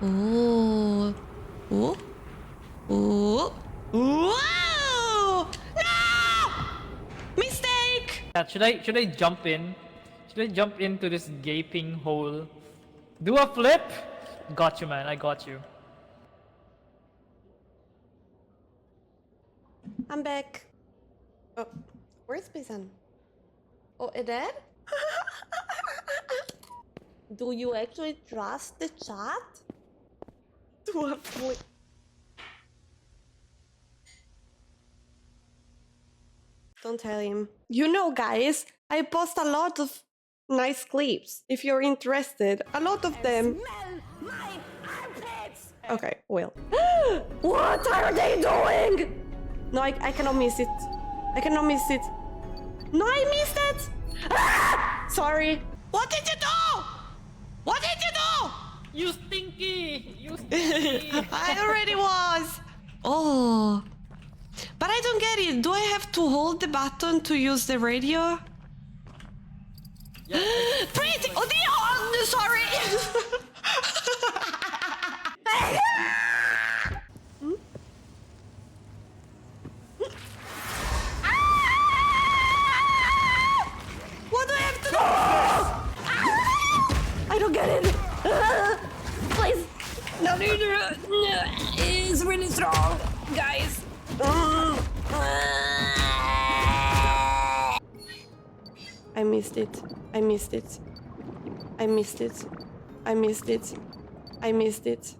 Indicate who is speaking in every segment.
Speaker 1: Oh. Oh. Oh. Whoa! No! Mistake!
Speaker 2: Should I jump in? Should I jump into this gaping hole? Do a flip? Got you, man. I got you.
Speaker 1: I'm back. Oh, where's Pisan? Oh, it dead? Do you actually trust the chat? Do a flip. Don't tell him. You know, guys, I post a lot of nice clips. If you're interested, a lot of them.
Speaker 3: Smell my armpits!
Speaker 1: Okay, well. What are they doing? No, I cannot miss it. I cannot miss it. No, I missed it! Ah! Sorry. What did you do? What did you do?
Speaker 2: You stinky! You stinky!
Speaker 1: I already was. Oh. But I don't get it. Do I have to hold the button to use the radio?
Speaker 2: Yeah,
Speaker 1: Pretty. Oh, oh, sorry. What do I have to do? I don't get it. Please.
Speaker 3: No, it's really strong, guys.
Speaker 1: I missed it. I missed it. I missed it. I missed it. I missed it.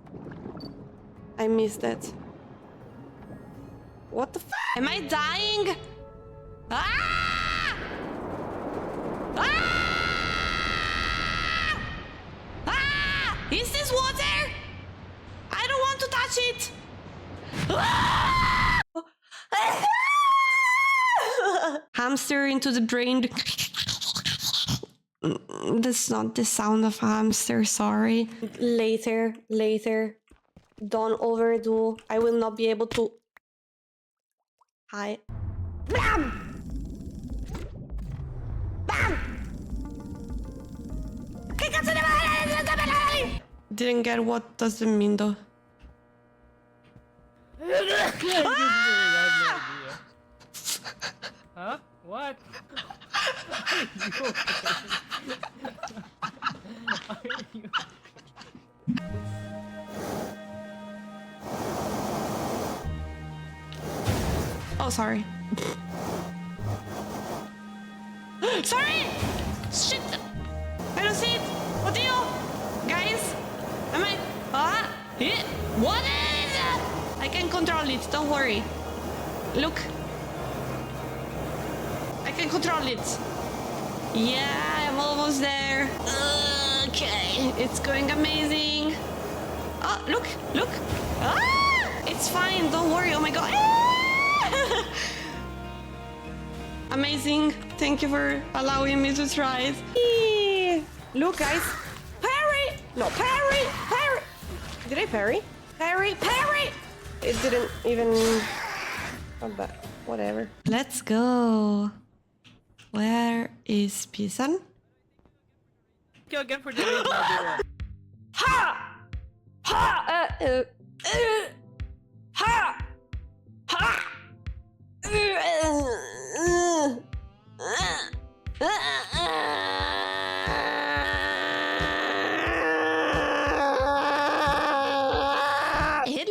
Speaker 1: I missed that. What the f? Am I dying? Ah! Ah! Ah! Is this water? I don't want to touch it. Ah! Hamster into the brain. That's not the sound of a hamster, sorry. Later, later. Don't overdo. I will not be able to. Hi. Bam! Bam! Didn't get what does it mean though.
Speaker 2: Huh? What?
Speaker 1: Oh, sorry. Sorry! Shit! I don't see it! What do you? Guys? Am I? Ah! What is it? I can control it, don't worry. Look. I can control it. Yeah, I'm almost there. Okay, it's going amazing. Oh, look, look. Ah! It's fine, don't worry. Oh my god. Amazing. Thank you for allowing me to try it. Look, guys. Parry! No, parry! Parry! Did I parry? Parry! Parry! It didn't even... Oh, but whatever. Let's go. Where is Pisan?
Speaker 2: Go again for the Ha!
Speaker 3: Ha! Ha! Ha!
Speaker 1: Hello.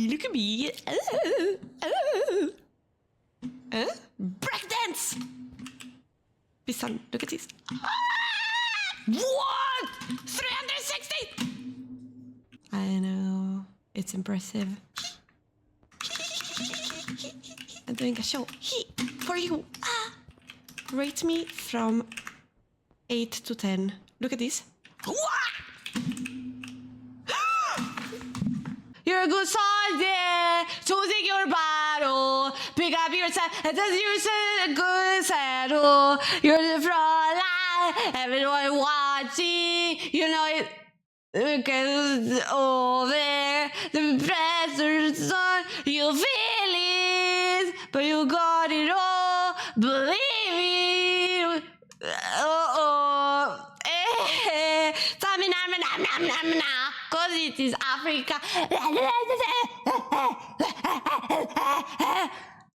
Speaker 1: Look at me. Breakdance. Pisan, look at this. What? 360. I know. It's impressive. I'm doing a show for you. Rate me from 8 to 10. Look at this. You're a good soldier, choosing your battle. Pick up your side, and just use a good saddle. You're the front line, everyone watching. You know it. Because over the pressure's on, you feel it, but you got it all. Believe it. Oh, oh. armpits is Africa.